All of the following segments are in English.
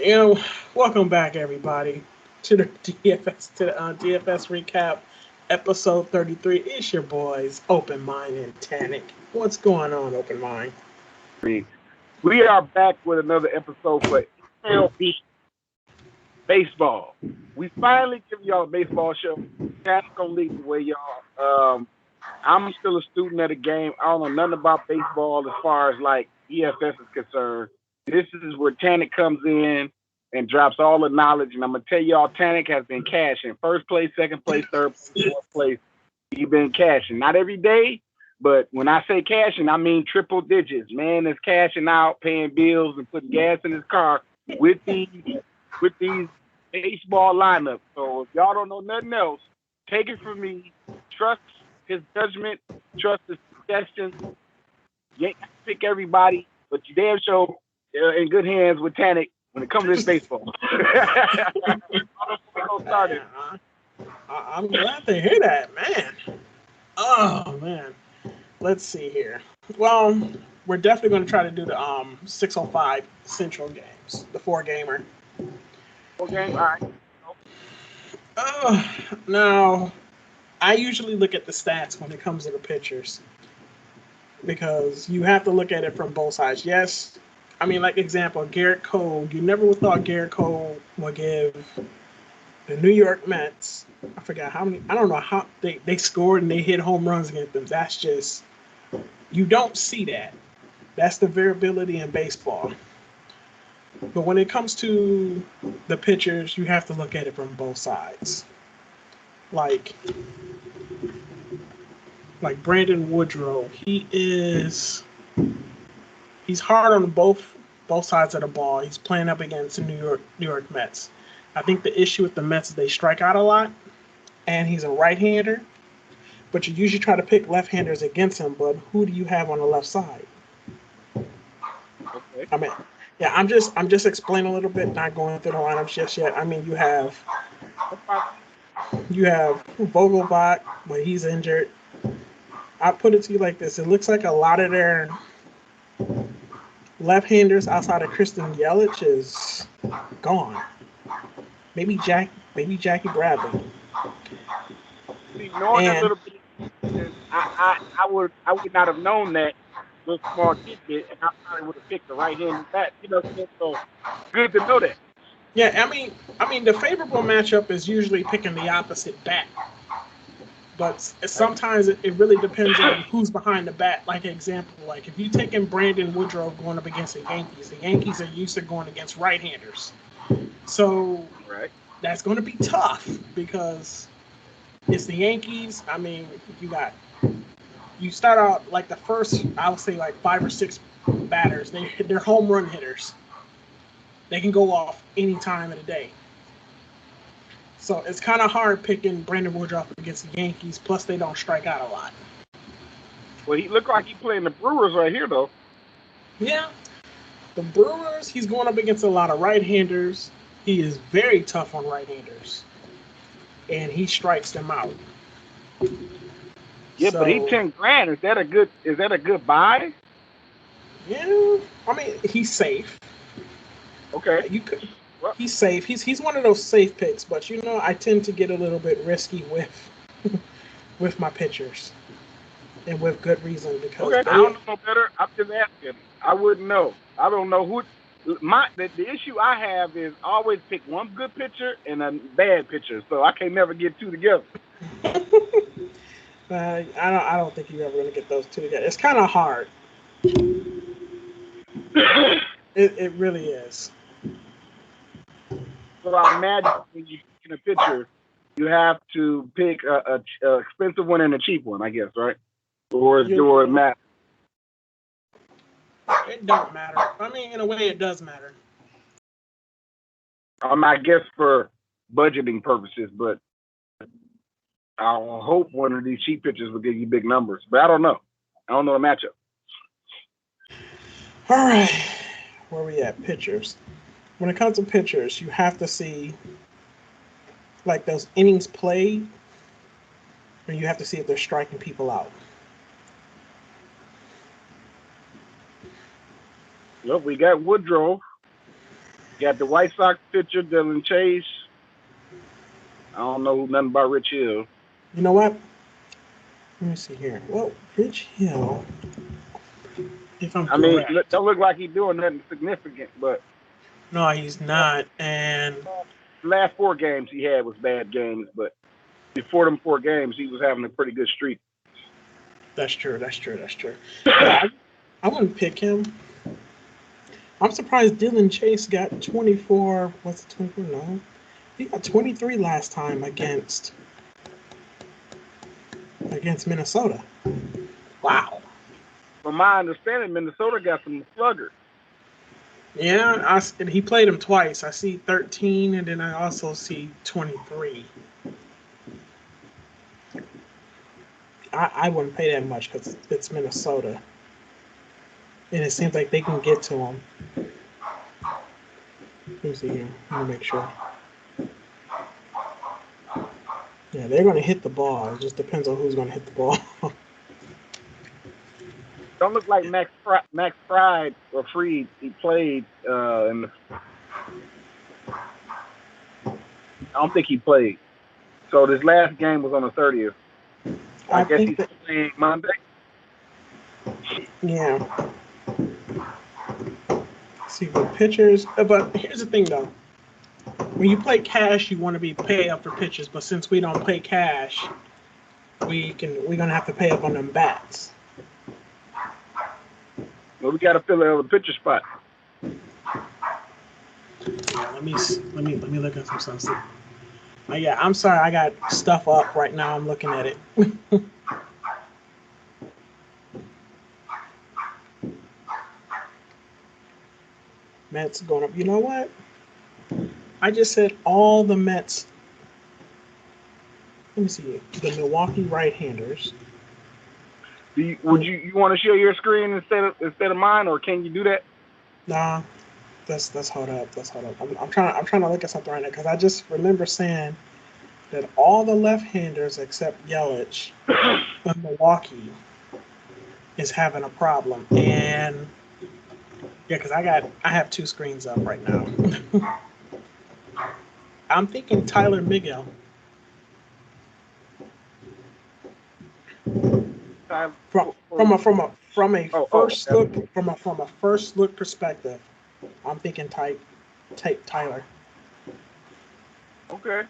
You know, welcome back everybody to the DFS recap episode 33. It's your boys Open Mind and Tanic. What's going on, Open Mind? We are back with another episode for MLB baseball. We finally give y'all a baseball show. That's gonna lead the way, y'all. I'm still a student of the game. I don't know nothing about baseball as far as like EFS is concerned. This is where Tannic comes in and drops all the knowledge. And I'm gonna tell y'all, Tannic has been cashing first place, second place, third place, fourth place. He's been cashing. Not every day, but when I say cashing, I mean triple digits. Man is cashing out, paying bills, and putting gas in his car with these baseball lineups. So if y'all don't know nothing else, take it from me. Trust his judgment, trust his suggestions. You ain't got to pick everybody, but you damn sure in good hands with Tannic when it comes to this baseball. I'm glad to hear that, man. Oh man. Let's see here. Well, we're definitely going to try to do the 605 Central games, the four gamer. Okay, all right. Now, I usually look at the stats when it comes to the pitchers because you have to look at it from both sides. Yes, I mean, like example, Garrett Cole. You never would thought Garrett Cole would give the New York Mets. I forgot how many. I don't know how they scored and they hit home runs against them. That's just you don't see that. That's the variability in baseball. But when it comes to the pitchers, you have to look at it from both sides. Like Brandon Woodrow, he's hard on both sides of the ball. He's playing up against the New York Mets. I think the issue with the Mets is they strike out a lot, and he's a right-hander. But you usually try to pick left-handers against him. But who do you have on the left side? Okay. I mean, yeah, I'm just explaining a little bit, not going through the lineups just yet. I mean, you have Vogelbach when he's injured. I'll put it to you like this: it looks like a lot of their left-handers outside of Kristen Yelich is gone. Maybe Jackie Bradley. See, knowing a little bit, I would not have known that little small tidbit, and I probably would have picked the right hand with that. You know, so good to know that. Yeah, I mean, the favorable matchup is usually picking the opposite bat. But sometimes it really depends on who's behind the bat. Like example, like if you take in Brandon Woodrow going up against the Yankees are used to going against right-handers. So Right. that's going to be tough because it's the Yankees. I mean, you start out like the first, I would say like 5 or 6 batters. They're home run hitters. They can go off any time of the day. So it's kind of hard picking Brandon Woodruff against the Yankees. Plus, they don't strike out a lot. Well, he looked like he playing the Brewers right here, though. Yeah, the Brewers. He's going up against a lot of right-handers. He is very tough on right-handers, and he strikes them out. Yeah, but he $10,000. Is that a good buy? Yeah, I mean he's safe. Okay. You could. He's safe. He's one of those safe picks, but I tend to get a little bit risky with my pitchers, and with good reason because I don't know better. I'm just asking. I wouldn't know. I don't know who. The issue I have is always pick one good pitcher and a bad pitcher, so I can never get two together. I don't think you're ever gonna get those two together. It's kind of hard. It really is. So I imagine when you're picking a pitcher, you have to pick a expensive one and a cheap one, I guess, right? Or it matter? It don't matter. I mean, in a way, it does matter. I guess for budgeting purposes, but I'll hope one of these cheap pitchers will give you big numbers. But I don't know. I don't know the matchup. All right, where we at? Pitchers. When it comes to pitchers, you have to see like those innings played, and you have to see if they're striking people out. Look, we got Woodrow. Got the White Sox pitcher, Dylan Chase. I don't know nothing about Rich Hill. You know what? Let me see here. Well, Rich Hill, if I'm correct. Don't look like he's doing nothing significant, but No, he's not. And the last 4 games he had was bad games, but before them 4 games, he was having a pretty good streak. That's true. Yeah, I wouldn't pick him. I'm surprised Dylan Chase got 24. What's it, 24? No. He got 23 last time against Minnesota. Wow. From my understanding, Minnesota got some sluggers. Yeah, he played him twice. I see 13, and then I also see 23. I wouldn't pay that much because it's Minnesota. And it seems like they can get to him. Let me see here. Let me make sure. Yeah, they're going to hit the ball. It just depends on who's going to hit the ball. Don't look like Max Fried or Freed. He played in the. I don't think he played. So this last game was on the 30th. I guess he's playing Monday. Yeah. See the pitchers, but here's the thing though. When you play cash, you want to be pay up for pitches, but since we don't play cash, we're gonna have to pay up on them bats. Well, we got to fill out the pitcher spot. Yeah, let me look at some stuff. Yeah, I'm sorry, I got stuff up right now. I'm looking at it. Mets going up. You know what? I just said all the Mets. Let me see. The Milwaukee right-handers. Would you want to share your screen instead of mine, or can you do that? Nah, let's hold up. I'm trying to look at something right now because I just remember saying that all the left-handers except Yelich in Milwaukee is having a problem, and yeah, because I have 2 screens up right now. I'm thinking Tyler Miguel. From a first look perspective, I'm thinking Tyler. Okay.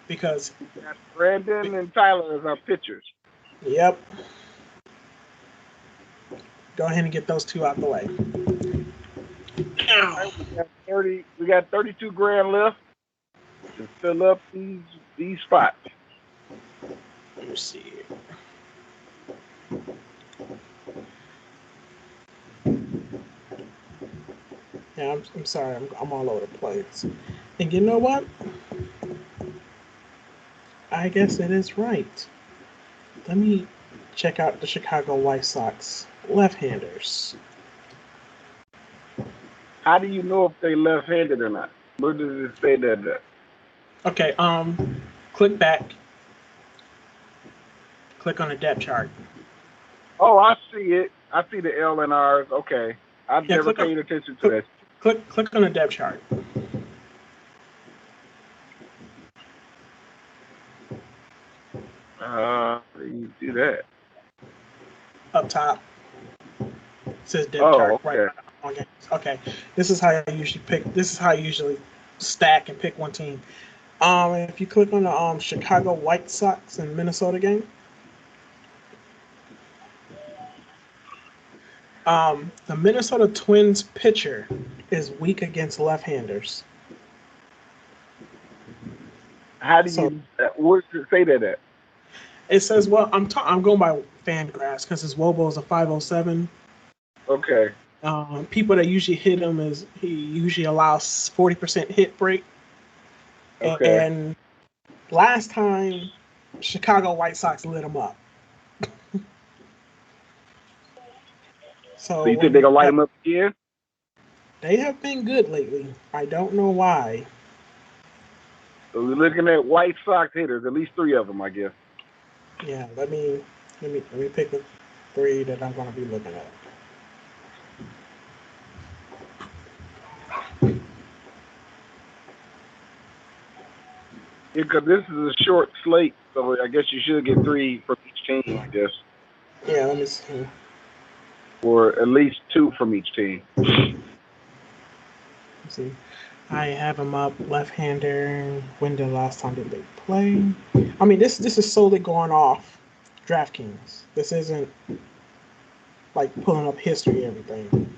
Because Brandon and Tyler as our pitchers. Yep. Go ahead and get those 2 out the way. We got 32 grand left to fill up these spots. Let me see. Yeah, I'm sorry. I'm all over the place. And you know what? I guess it is right. Let me check out the Chicago White Sox left-handers. How do you know if they left-handed or not? Where does it say that? Okay, click back. Click on the depth chart. Oh, I see it. I see the L and R's. Okay. I've never paid attention to that. Click on the depth chart. You see that? Up top. It says depth chart. Okay. Right. Okay. This is how you usually stack and pick one team. If you click on the Chicago White Sox and Minnesota game, the Minnesota Twins pitcher is weak against left-handers. How do you? Where does it say that at? It says, well, I'm going by Fangraphs because his WOBA is a 507. Okay. People that usually hit him he usually allows 40% hit rate. Okay. And last time, Chicago White Sox lit him up. So you think they're gonna light him up again? They have been good lately. I don't know why. So we're looking at White Sox hitters, at least 3 of them, I guess. Yeah, let me pick the 3 that I'm going to be looking at. Because this is a short slate, so I guess you should get 3 from each team, I guess. Yeah, let me see. Or at least 2 from each team. Let's see. I have him up left-hander. When the last time did they play? I mean, this is solely going off Draftkings. This isn't like pulling up history and everything.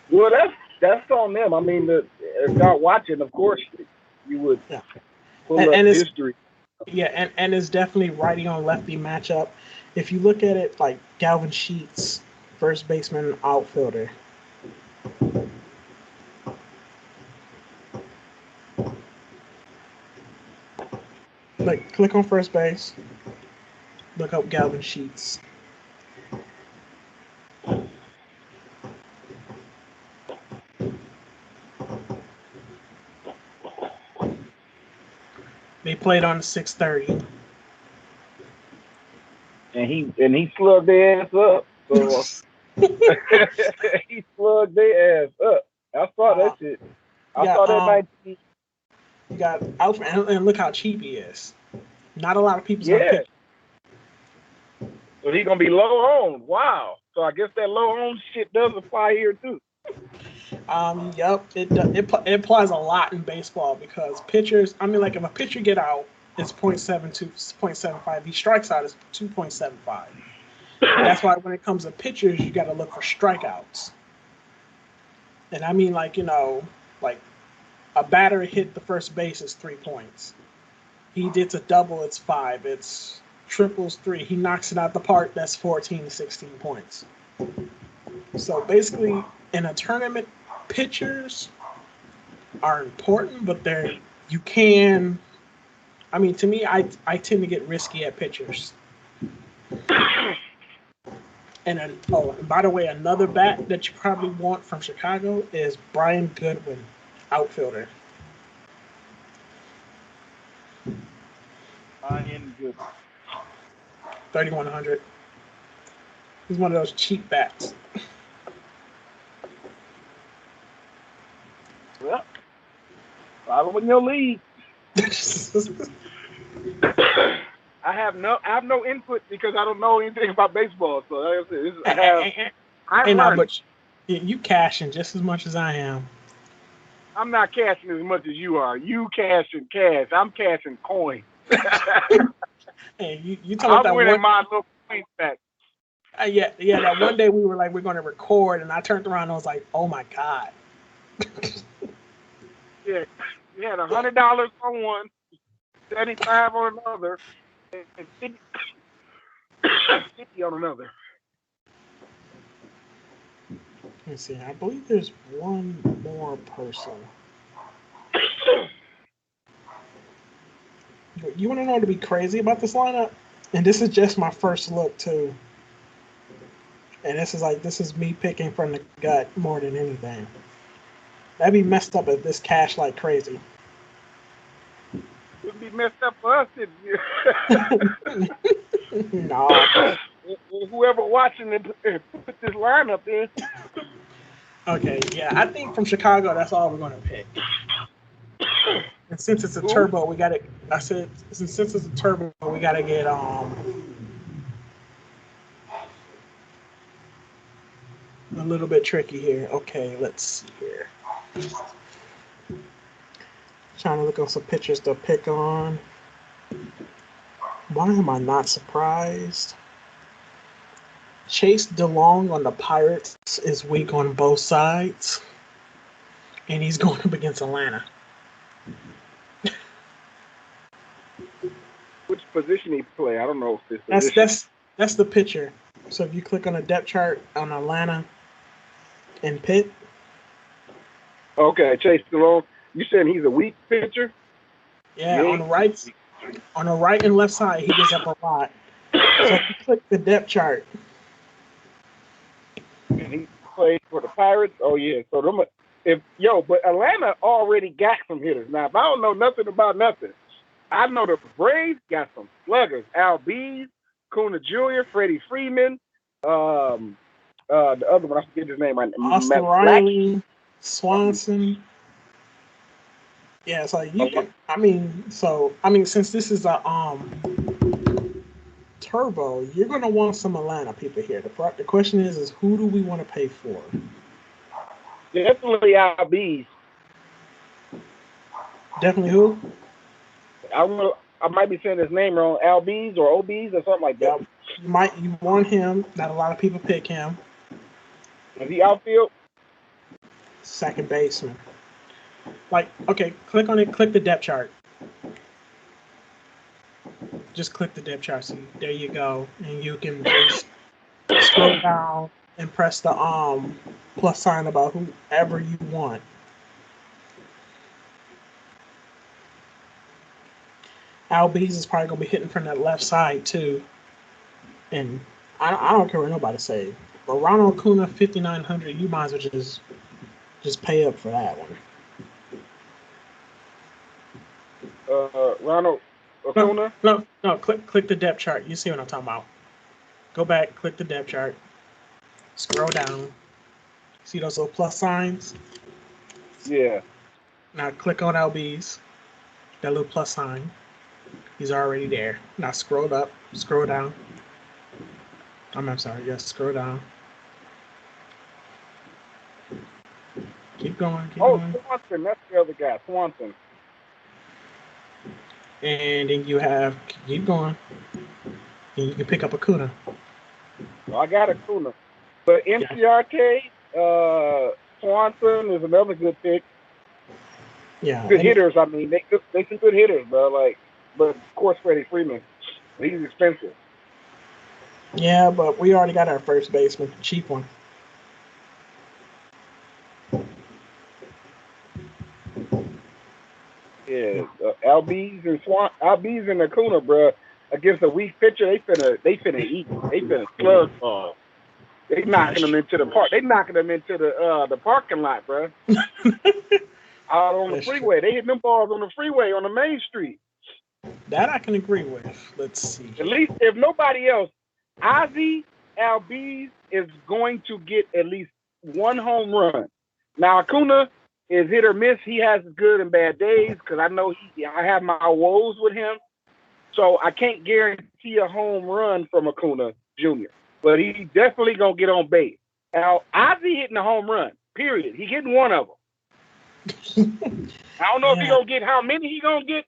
Well, that's on them. I mean, if y'all watching, of course, you would pull up history. Yeah, and it's definitely righty on lefty matchup. If you look at it like Galvin Sheets, first baseman, outfielder. Like, click on first base. Look up Galvin Sheets. They played on 6:30. And he slugged their ass up. So he slugged their ass up. I saw that shit. I saw that 19. You got Alfred, and look how cheap he is. Not a lot of people's gonna pick. So he's gonna be low owned. Wow. So I guess that low owned shit does apply here too. Yep. It applies a lot in baseball because pitchers. I mean, like if a pitcher get out, it's 0.72, 0.75. He strikes out, it's 2.75. That's why when it comes to pitchers, you got to look for strikeouts. And I mean, like like a batter hit the first base is 3 points. He did a double, it's 5. It's triples 3. He knocks it out the park, that's 14 to 16 points. So basically, in a tournament, pitchers are important, but you can. I mean, to me, I tend to get risky at pitchers. And by the way, another bat that you probably want from Chicago is Brian Goodwin, outfielder. Brian Goodwin. 3,100. He's one of those cheap bats. Well, following your lead. I have no input because I don't know anything about baseball. So like I said, but you cashing just as much as I am. I'm not cashing as much as you are. You cashing cash. I'm cashing coins. Hey, you talking about that winning my little coins back. Yeah. That one day we were like, we're going to record, and I turned around and I was like, oh my god. Yeah, we had $100 on one, 75 on another, and 50 on another. Let me see. I believe there's one more person. You want to know what to be crazy about this lineup? And this is just my first look too. And this is me picking from the gut more than anything. That'd be messed up if this cash like crazy. It would be messed up for us if you. No. Whoever watching it put this lineup in. Okay, yeah, I think from Chicago, that's all we're going to pick. And since it's a turbo, we got to. I said since it's a turbo, we got to get a little bit tricky here. Okay, let's see here. Trying to look up some pictures to pick on. Why am I not surprised? Chase DeLong on the Pirates is weak on both sides, and he's going up against Atlanta. Which position he play? I don't know if this. That's the pitcher. So if you click on the depth chart on Atlanta and Pitt. Okay, Chase DeLong. You saying he's a weak pitcher? Yeah, on the right and left side, he gets up a lot. So if you click the depth chart. And he played for the Pirates? Oh, yeah. So, but Atlanta already got some hitters. Now, if I don't know nothing about nothing, I know the Braves got some sluggers. Al Bees, Kuna Jr., Freddie Freeman, the other one, I forget his name right now. Austin Riley, Swanson. Yeah, so you can. Since this is a turbo, you're gonna want some Atlanta people here. The question is who do we want to pay for? Definitely LBs. Definitely who? I might be saying his name wrong. LBs or OBs or something like that. Yep. You want him. Not a lot of people pick him. Is he outfield? Second baseman. Okay, click on it. Click the depth chart. Just click the depth chart. See, there you go, and you can just scroll down and press the plus sign about whoever you want. Albies is probably gonna be hitting from that left side too, and I don't care what nobody say. But Ronald Acuna 5,900, you might as well just pay up for that one. Ronald Acuna? No. Click the depth chart. You see what I'm talking about. Go back, click the depth chart. Scroll down. See those little plus signs? Yeah. Now click on LBs. That little plus sign. He's already there. Now scroll up, scroll down. I'm sorry, yes, scroll down. Keep going, going. Swanson, that's the other guy, Swanson. And then you keep going. And you can pick up Acuna. Well, I got Acuna. But Inciarte, Swanson is another good pick. Yeah. Good hitters, I mean. They some good hitters, bro. But of course Freddie Freeman. He's expensive. Yeah, but we already got our first baseman, cheap one. Yeah, Albies and Acuna, bro, against a weak pitcher, they finna eat. They finna slug ball. They knocking them into the park. They knocking them into the parking lot, bro. Out on the freeway. They hitting them balls on the freeway on the main street. That I can agree with. Let's see. At least if nobody else, Ozzy Albies is going to get at least one home run. Now Acuna is hit or miss. He has good and bad days because I know I have my woes with him. So I can't guarantee a home run from Acuna Jr. But he definitely gonna get on base. Now Ozzy hitting a home run. Period. He getting one of them. I don't know if he gonna get how many he gonna get,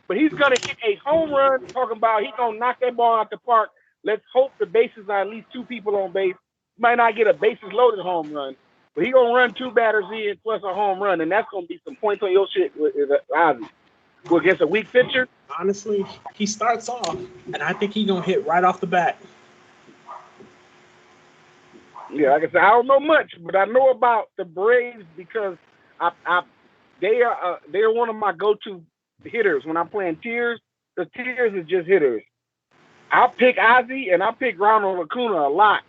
but he's gonna get a home run. Talking about he gonna knock that ball out the park. Let's hope the bases are at least two people on base. He might not get a bases loaded home run, but he gonna run two batters in plus a home run, and that's gonna be some points on your shit with Ozzy. Who against a weak pitcher? Honestly, he starts off, and I think he's gonna hit right off the bat. Yeah, like I said, I don't know much, but I know about the Braves because they are one of my go-to hitters when I'm playing tiers. The tiers is just hitters. I'll pick Ozzy and I'll pick Ronald Acuna a lot.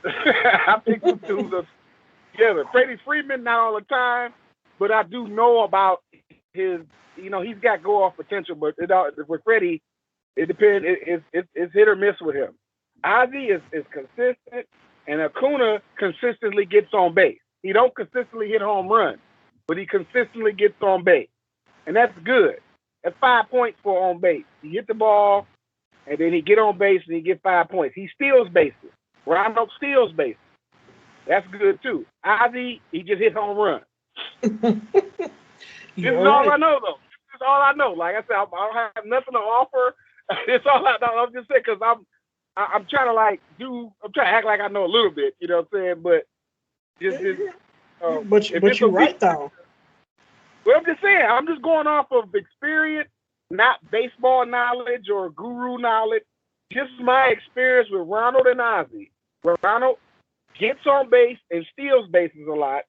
I pick them two together. Freddie Freeman, not all the time, but I do know about his. He's got go-off potential, but with Freddie, it depends. It's hit or miss with him. Ozzy is consistent, and Acuna consistently gets on base. He don't consistently hit home runs, but he consistently gets on base, and that's good. That's 5 points for on base. He hit the ball, and then he get on base, and he get 5 points. He steals bases. Ronald steals bases. That's good too. Ozzy, he just hit home runs. This is all I know, though. This is all I know. Like I said, I don't have nothing to offer. It's all I know. I'm just saying because I'm trying to act like I know a little bit. You know what I'm saying? But but you're right though. Well, I'm just saying. I'm just going off of experience, not baseball knowledge or guru knowledge. Just my experience with Ronald and Ozzy. Where Ronald gets on base and steals bases a lot.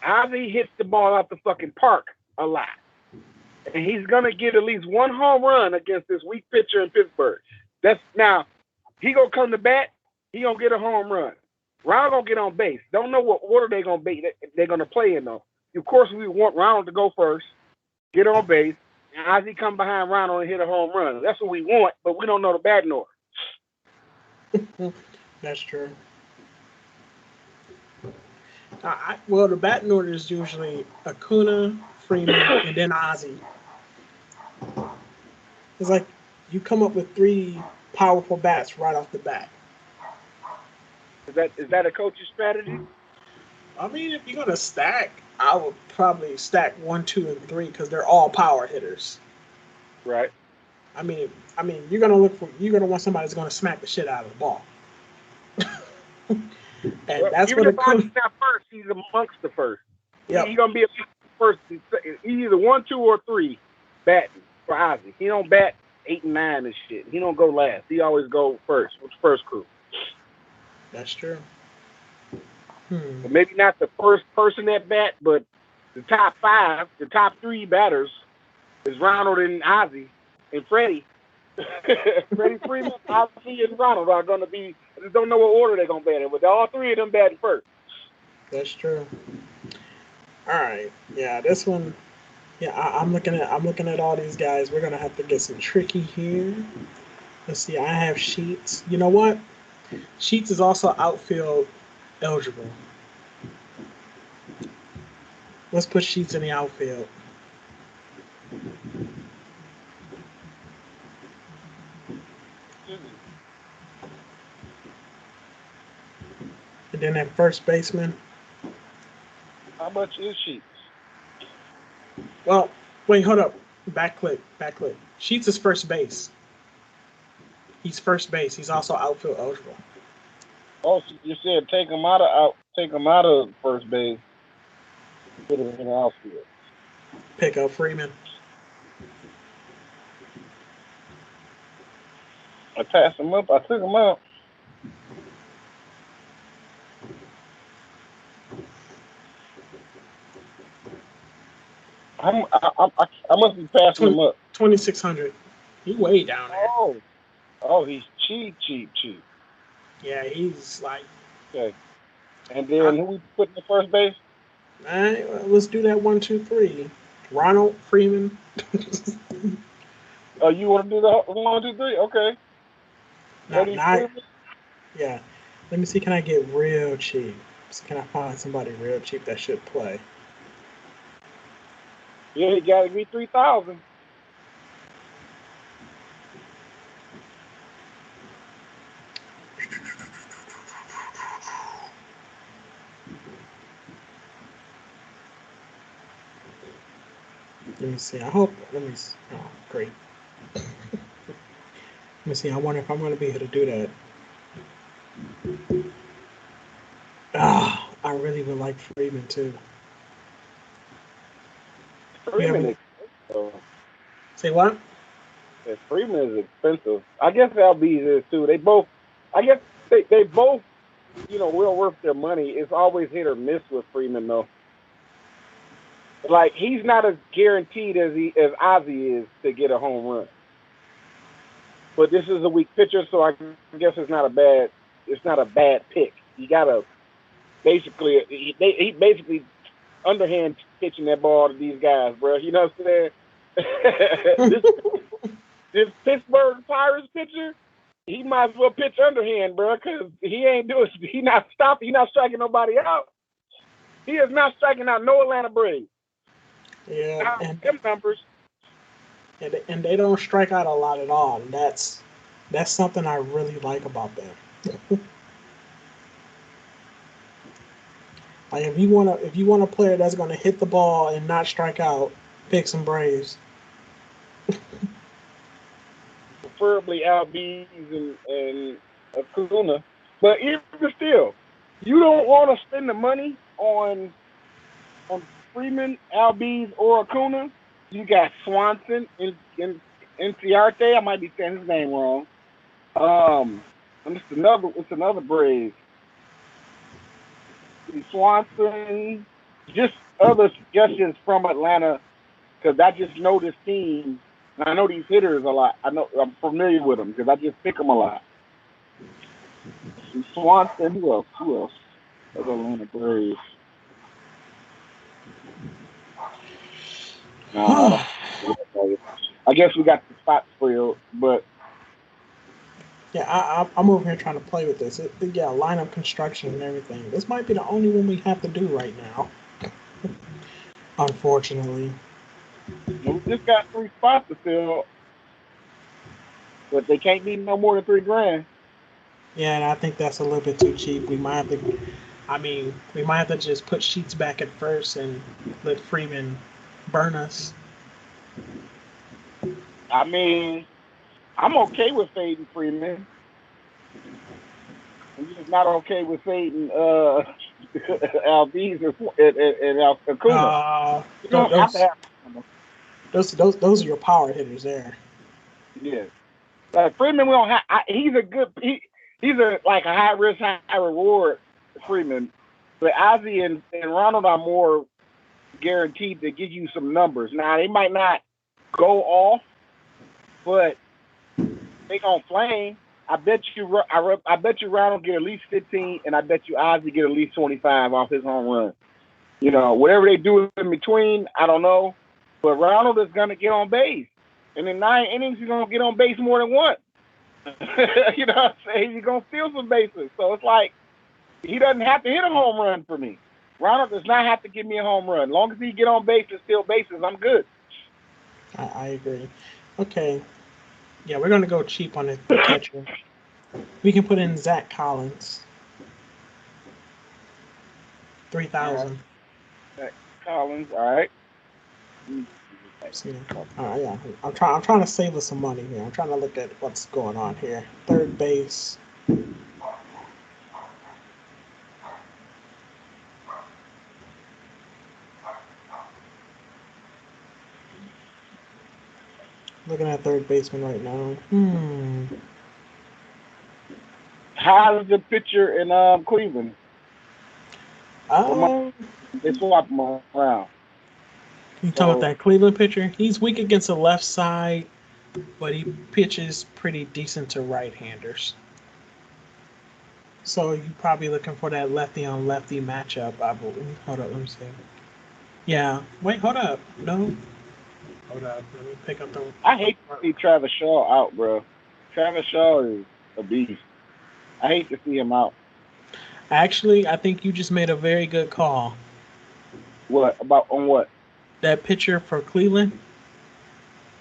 Ozzy hits the ball out the fucking park a lot. And he's going to get at least one home run against this weak pitcher in Pittsburgh. Now, he going to come to bat, he going to get a home run. Ronald going to get on base. Don't know what order they're going to play in, though. Of course, we want Ronald to go first, get on base, and Ozzy come behind Ronald and hit a home run. That's what we want, but we don't know the batting order. That's true. The batting order is usually Acuna, Freeman, and then Ozzie. It's like you come up with 3 powerful bats right off the bat. Is that a coach's strategy? I mean, if you're gonna stack, I would probably stack 1, 2, and 3 because they're all power hitters. Right. I mean, you're gonna want somebody that's gonna smack the shit out of the ball. And that's even what if it comes. Ozzie's not first, he's amongst the first. Yep. He's gonna be first. He's either 1, 2, or 3 batting for Ozzie. He don't bat 8 and 9 and shit. He don't go last. He always go first with the first crew. That's true. But maybe not the first person at bat, but the top 5, the top 3 batters is Ronald and Ozzie and Freddie. Freddie Freeman, Ozzie, and Ronald are going to be. I just don't know what order they're going to bat in, but all 3 of them batting first. That's true. All right. Yeah, this one. Yeah, I'm looking at all these guys. We're gonna have to get some tricky here. Let's see. I have Sheets. You know what? Sheets is also outfield eligible. Let's put Sheets in the outfield. And then at first baseman. How much is Sheets? Well, wait, hold up. Back click. Sheets is first base. He's first base. He's also outfield eligible. Oh, so you said take him out of first base. Put him in the outfield. Pick up Freeman. I passed him up. I took him out. I must be passing him up. 2,600. He way down there. Oh, he's cheap. Yeah, he's like. Okay. And then who we put in the first base? All right, let's do that 1, 2, 3. Ronald Freeman. Oh, you want to do the 1, 2, 3? Okay. Yeah. Let me see. Can I get real cheap? So can I find somebody real cheap that should play? Yeah, he got to be 3,000. Let me see. Oh, great. Let me see. I wonder if I'm going to be able to do that. I really would like Freeman too. Freeman is expensive. Say what? Yeah, Freeman is expensive. I guess LB's is too. They both, they both, well worth their money. It's always hit or miss with Freeman though. Like he's not as guaranteed as Ozzie is to get a home run. But this is a weak pitcher, so I guess it's not a bad pick. You gotta basically he basically underhand pitching that ball to these guys, bro. You know what I'm saying? this Pittsburgh Pirates pitcher, he might as well pitch underhand, bro, because he not striking nobody out. He is not striking out no Atlanta Braves. Yeah, and them numbers. And they don't strike out a lot at all. And that's something I really like about them. Like if you want a player that's going to hit the ball and not strike out, pick some Braves. Preferably Albies and Acuna, but even still, you don't want to spend the money on Freeman, Albies, or Acuna. You got Swanson and Ciarte. I might be saying his name wrong. And it's another Brave. Swanson, just other suggestions from Atlanta, because I just know this team, and I know these hitters a lot. I'm familiar with them because I just pick them a lot. Swanson, who else? Atlanta Braves. I guess we got the spots filled, but yeah, I'm over here trying to play with this. Lineup construction and everything. This might be the only one we have to do right now. Unfortunately. We just got 3 spots to fill, but they can't be no more than $3,000. Yeah, and I think that's a little bit too cheap. We might have to. I mean, we might have to just put Sheets back at first and let Freeman burn us. I mean, I'm okay with fading Freeman. I'm just not okay with fading Albies and Acuna. Uh, You don't have to those, have. those are your power hitters there. Yeah. Like Freeman, we don't have. He's a good. He's a like a high risk, high reward Freeman. But Ozzy and Ronald are more guaranteed to give you some numbers. Now they might not go off, but they gonna flame. I bet you. I bet you Ronald get at least 15, and I bet you Ozzy get at least 25 off his home run. You know, whatever they do in between, I don't know. But Ronald is gonna get on base, and in 9 innings, he's gonna get on base more than once. You know what I'm saying? He's gonna steal some bases. So it's like he doesn't have to hit a home run for me. Ronald does not have to give me a home run. As long as he get on base and steal bases, I'm good. I agree. Okay. Yeah, we're gonna go cheap on the catcher. We can put in Zach Collins, All right. 3,000. Collins, all right. See, yeah, I'm trying to save us some money here. I'm trying to look at what's going on here. Third base. Looking at third baseman right now. How's the pitcher in Cleveland? Um, They swap him around. you talking about So that Cleveland pitcher? He's weak against the left side, but he pitches pretty decent to right-handers. So you're probably looking for that lefty on lefty matchup, I believe. Hold up, let me see. Yeah. Wait, hold up. No. Hold up. Let me pick up the. I hate to see Travis Shaw out, bro. Travis Shaw is a beast. I hate to see him out. Actually, I think you just made a very good call. What about on what? That pitcher for Cleveland.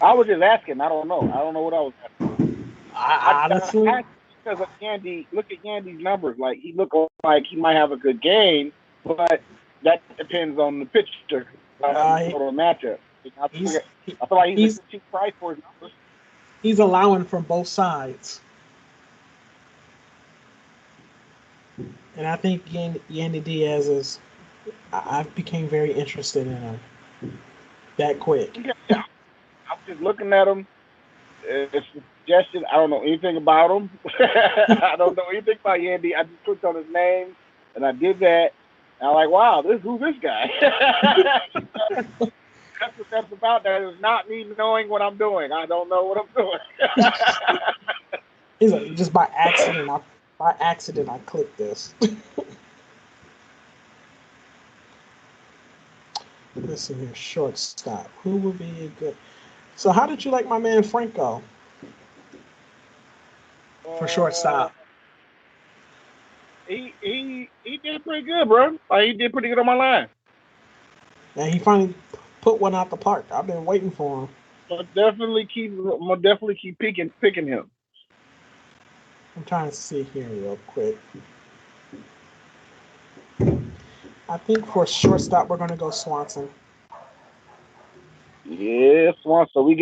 I was just asking. I don't know. I don't know what I was asking. I I honestly, asked because of Yandy. Look at Yandy's numbers. Like he look like he might have a good game, but that depends on the pitcher uh, or the matchup. he's I feel like he's a he's good cheap price for his numbers. he's allowing from both sides, and I think Yandy Diaz is. I became very interested in him that quick. Yeah, I'm just looking at him. It's a suggestion. I don't know anything about him. I don't know anything about Yandy. I just clicked on his name and I did that. And I'm like, wow, who's this guy? That's what that's about. That is not me knowing what I'm doing. I don't know what I'm doing. He's like, just by accident. I clicked this. Let's see here. Shortstop. Who would be a good? So, how did you like my man Franco for uh, shortstop? he did pretty good, bro. Like he did pretty good on my line. And he finally put one out the park. I've been waiting for him. I'm gonna definitely keep picking him. I'm trying to see here real quick. I think for shortstop we're gonna go Swanson. Yes, Swanson.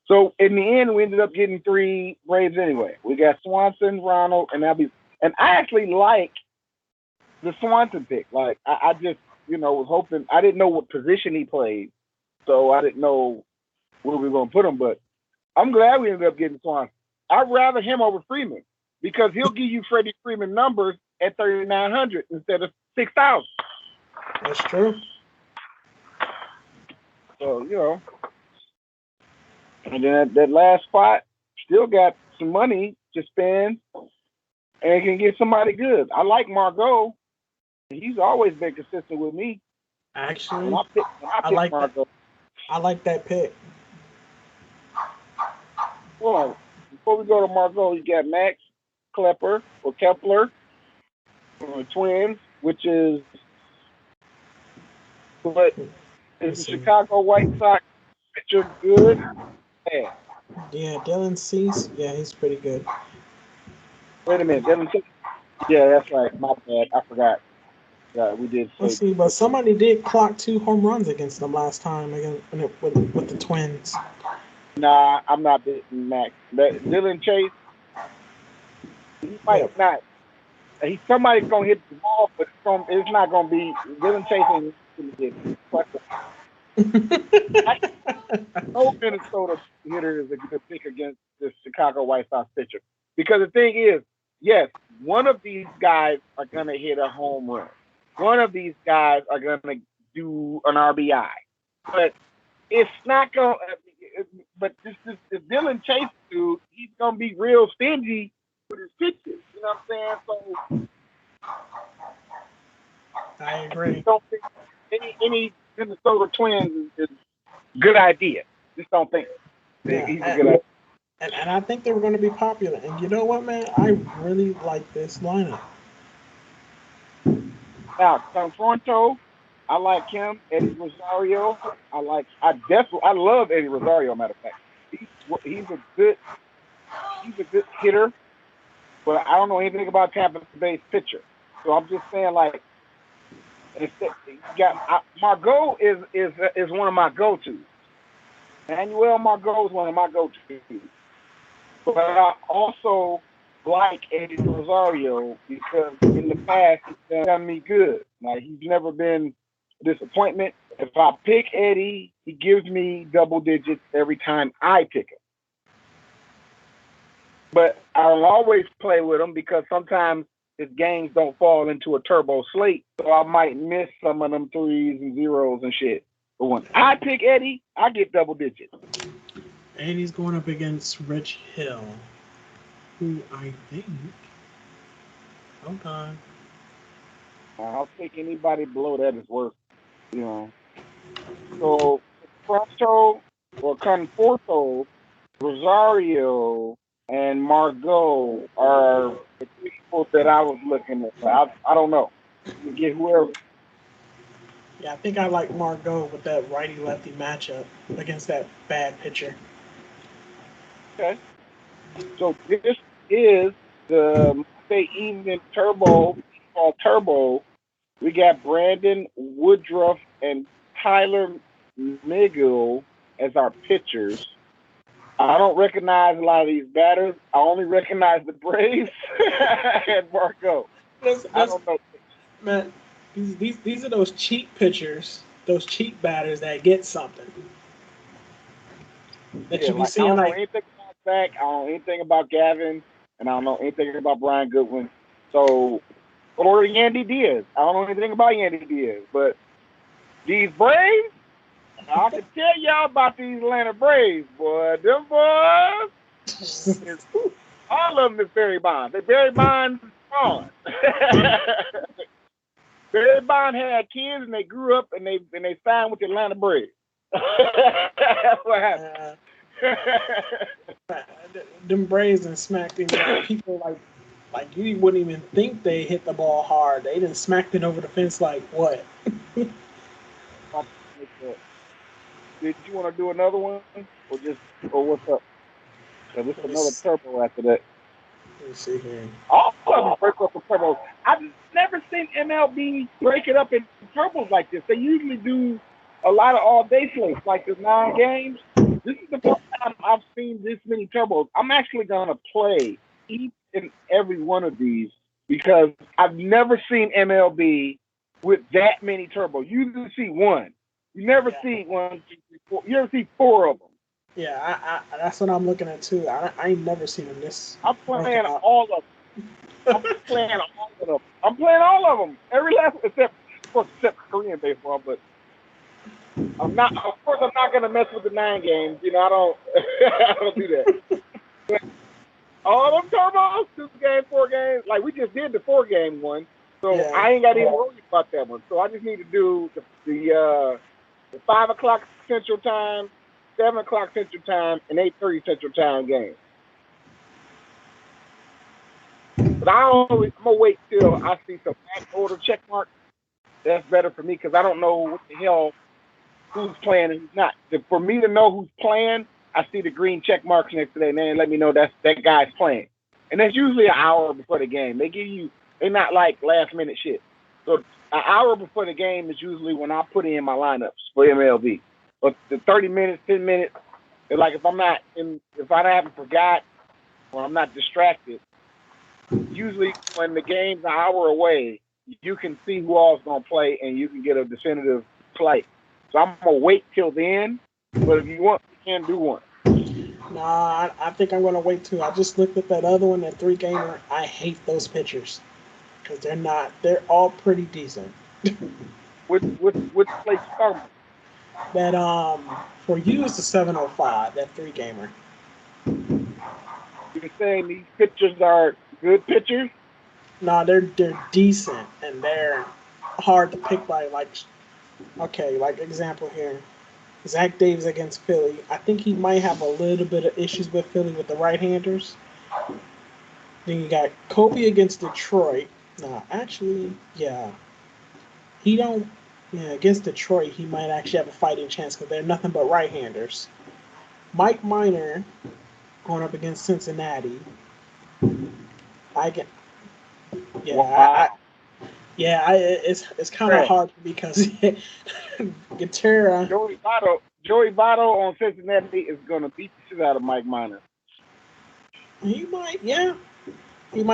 So in the end we ended up getting 3 Braves anyway. We got Swanson, Ronald, and Abby. And I actually like the Swanson pick. Like I just was hoping. I didn't know what position he played, so I didn't know where we were gonna put him. But I'm glad we ended up getting Swanson. I'd rather him over Freeman because he'll give you Freddie Freeman numbers at 3,900 instead of 6,000. That's true. So and then that last spot still got some money to spend and can get somebody good. I like Margot. He's always been consistent with me. Actually, When I I pick like that. Margot. I like that pick. Well, before we go to Margot, you got Max Kepler Twins, which is what Is the Chicago White Sox pitcher good? Yeah. Yeah, Dylan Cease. Yeah, he's pretty good. Wait a minute, Dylan. Yeah, that's right. My bad. I forgot. Yeah, we did Let's say see, but pitcher. somebody did clock 2 home runs against them last time again with the Twins. Nah, I'm not betting Max. But Dylan Chase, he might Yep. not. Somebody's gonna hit the ball, but it's not gonna be Dylan Chase ain't gonna get no Minnesota hitter is a good pick against the Chicago White Sox pitcher. Because the thing is, yes, one of these guys are gonna hit a home run. One of these guys are gonna do an RBI. But it's not gonna. But this Dylan Chase dude, he's gonna be real stingy with his pitches. You know what I'm saying? So I I agree. just don't think any Minnesota Twins is a good idea. Just don't think he's a Yeah, good idea. and I think they were going to be popular. And you know what, man? I really like this lineup. Now Conforto, I like him. Eddie Rosario, I love Eddie Rosario. Matter of fact, he's a good hitter, but I don't know anything about Tampa Bay's pitcher. So I'm just saying, like, Margot is one of my go-tos. Manuel Margot is one of my go-tos. But I also like Eddie Rosario because in the past he's done me good. Like, he's never been a disappointment. If I pick Eddie, he gives me double digits every time I pick him. But I'll always play with him because sometimes his games don't fall into a turbo slate, so I might miss some of them threes and zeros and shit. But when I pick Eddie, I get double digits. And he's going up against Rich Hill, who I think. Hold on. I'll take anybody below that is worth, you know. So Pronto or Conforto, Rosario, and Margot are the people that I was looking at. I don't know. You get whoever. Yeah, I think I like Margot with that righty lefty matchup against that bad pitcher. Okay. So this is the Monday evening turbo, called Turbo. We got Brandon Woodruff and Tyler Miguel as our pitchers. I don't recognize a lot of these batters. I only recognize the Braves and Marco. I don't know. Man, these are those cheap pitchers, those cheap batters that get something. That Yeah, you be like I seeing don't know like anything about Zach. I don't know anything about Gavin, and I don't know anything about Brian Goodwin. So, or Yandy Diaz. I don't know anything about Yandy Diaz. But these Braves, I can tell y'all about these Atlanta Braves, boy. Them boys, all of them is Barry Bonds. They Barry Bonds is gone. Barry Bonds had kids, and they grew up, and they signed with the Atlanta Braves. That's what happened. them Braves and smacked him. People like you wouldn't even think they hit the ball hard. They didn't smacked it over the fence like what? Did you want to do another one, or what's up? Because it's another turbo after that. Let me see here. All of them break up in turbos. I've never seen MLB break it up in turbos like this. They usually do a lot of all-day slates, like the 9 games. This is the first time I've seen this many turbos. I'm actually going to play each and every one of these because I've never seen MLB with that many turbos. You usually see one. You never see one, 2, 3, 4. You ever see 4 of them. Yeah, that's what I'm looking at too. I ain't never seen them this. I'm playing all of them. I'm playing all of them. Every last except Korean baseball, but I'm not. Of course, I'm not gonna mess with the 9 games. You know, I don't. I don't do that. But all them turbos, 2 games, 4 games. Like we just did the 4-game one, so Yeah. I ain't got to even worry about that one. So I just need to do the 5 o'clock Central Time, 7 o'clock Central Time, and 8:30 Central Time game. But I'm gonna wait till I see some back order check marks. That's better for me because I don't know what the hell who's playing and who's not. For me to know who's playing, I see the green check marks next to their name. Let me know that guy's playing. And that's usually an hour before the game. They're not like last minute shit. So an hour before the game is usually when I put in my lineups for MLB. But the 30 minutes, 10 minutes, like if I haven't forgot or I'm not distracted, usually when the game's an hour away, you can see who all's gonna play and you can get a definitive play. So I'm gonna wait till then. But if you want, you can do one. Nah, I think I'm gonna wait too. I just looked at that other one, that 3-gamer. I hate those pitchers because they're all pretty decent. Which place start? That for you is the 705, that 3-gamer. You're saying these pitchers are good pitchers? Nah, they're decent and they're hard to pick by like example here. Zach Davis against Philly. I think he might have a little bit of issues with Philly with the right-handers. Then you got Kobe against Detroit. No, actually, yeah. He don't. Yeah, against Detroit, he might actually have a fighting chance because they're nothing but right-handers. Mike Minor going up against Cincinnati. I get. Yeah, Wow. It's kind of hard because Gatera. Joey Votto on Cincinnati is gonna beat the shit out of Mike Minor. He might,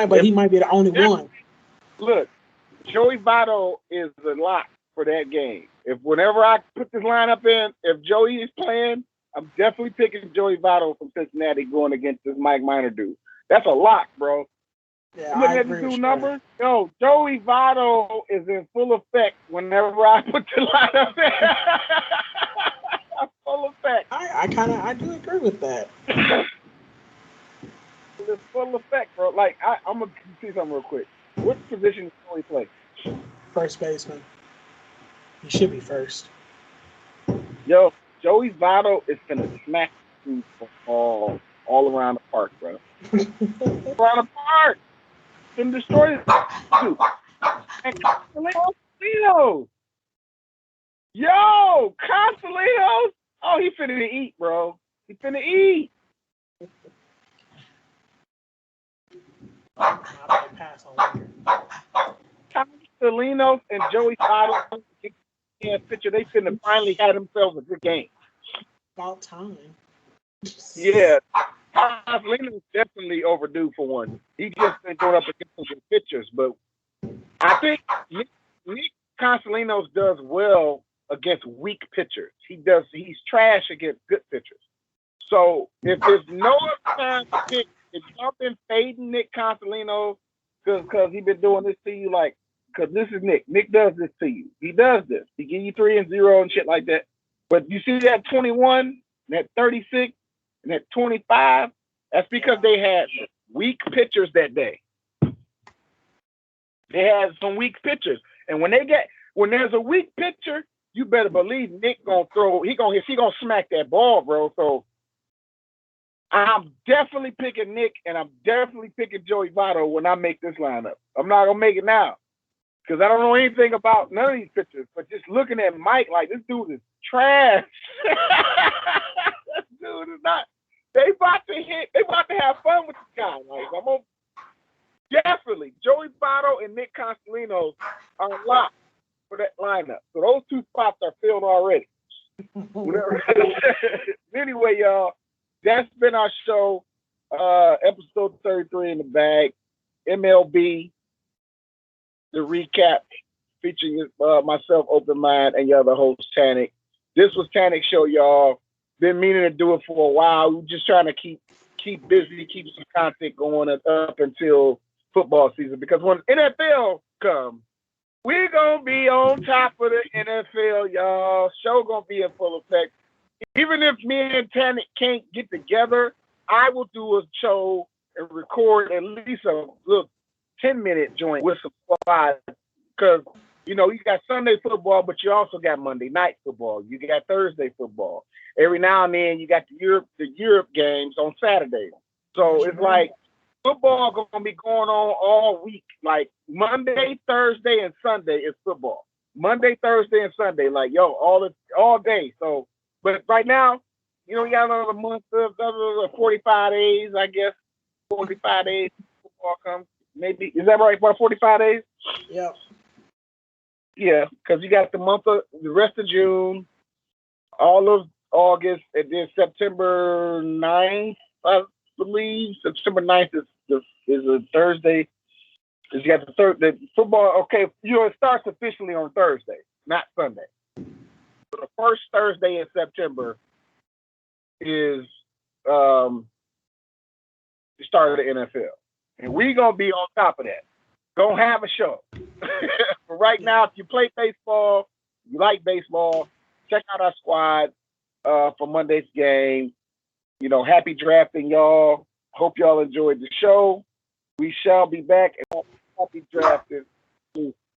but he might be the only one. Look, Joey Votto is the lock for that game. Whenever I put this lineup in, if Joey is playing, I'm definitely picking Joey Votto from Cincinnati going against this Mike Minor dude. That's a lock, bro. Yeah, looking at the two numbers. Yo, Joey Votto is in full effect whenever I put the lineup in. Full effect. I do agree with that. It's full effect, bro. Like I'm gonna see something real quick. What position does Joey play? First baseman. He should be first. Yo, Joey Votto is gonna smack you all around the park, bro. Around the park. And destroy it. And Constelinos. Yo, Constelinos. Oh, he finna eat, bro. He finna eat. Constelinos and Joey Votto picture. They finna finally had themselves a good game. About time. Yeah. Constelinos definitely overdue for one. He just been going up against some good pitchers, but I think Nick Constelinos does well against weak pitchers. He's trash against good pitchers. So if there's no other time to pick, if y'all been fading Nick Constelinos because he been doing this to you, like, because this is Nick. Nick does this to you. He does this. He give you 3-0 and shit like that. But you see that 21, that 36, and that 25, that's because they had weak pitchers that day. They had some weak pitchers. And when there's a weak pitcher, you better believe Nick gonna throw, he gonna smack that ball, bro. So I'm definitely picking Nick and I'm definitely picking Joey Votto when I make this lineup. I'm not gonna make it now. Because I don't know anything about none of these pitchers, but just looking at Mike, like, this dude is trash. This dude is not. They about to have fun with this guy. Like, I'm gonna definitely Joey Votto and Nick Constelinos are locked for that lineup. So those two spots are filled already. Anyway, y'all, that's been our show. Episode 33 in the bag. MLB, the recap featuring myself, Open Mind, and your other host, Tannic. This was Tannic Show, y'all. Been meaning to do it for a while. We're just trying to keep busy, keep some content going up until football season. Because when NFL comes, we're going to be on top of the NFL, y'all. Show going to be in full effect. Even if me and Tannic can't get together, I will do a show and record at least a little 10-minute joint with some slides. Because, you got Sunday football, but you also got Monday night football. You got Thursday football. Every now and then you got the Europe games on Saturday. So it's like football going to be going on all week. Like Monday, Thursday, and Sunday is football. Monday, Thursday, and Sunday. Like, yo, all day. So, but right now, we got another month of another 45 days, I guess. 45 days football comes. Maybe, is that right? About 45 days? Yep. Yeah, because you got the rest of June, all of August, and then September 9th, I believe. September 9th is a Thursday. Because you got the football. Okay, it starts officially on Thursday, not Sunday. So the first Thursday in September is the start of the NFL, and we're gonna be on top of that. Gonna have a show. But right now, if you play baseball, you like baseball, check out our squad for Monday's game. Happy drafting, y'all. Hope y'all enjoyed the show. We shall be back and happy drafting.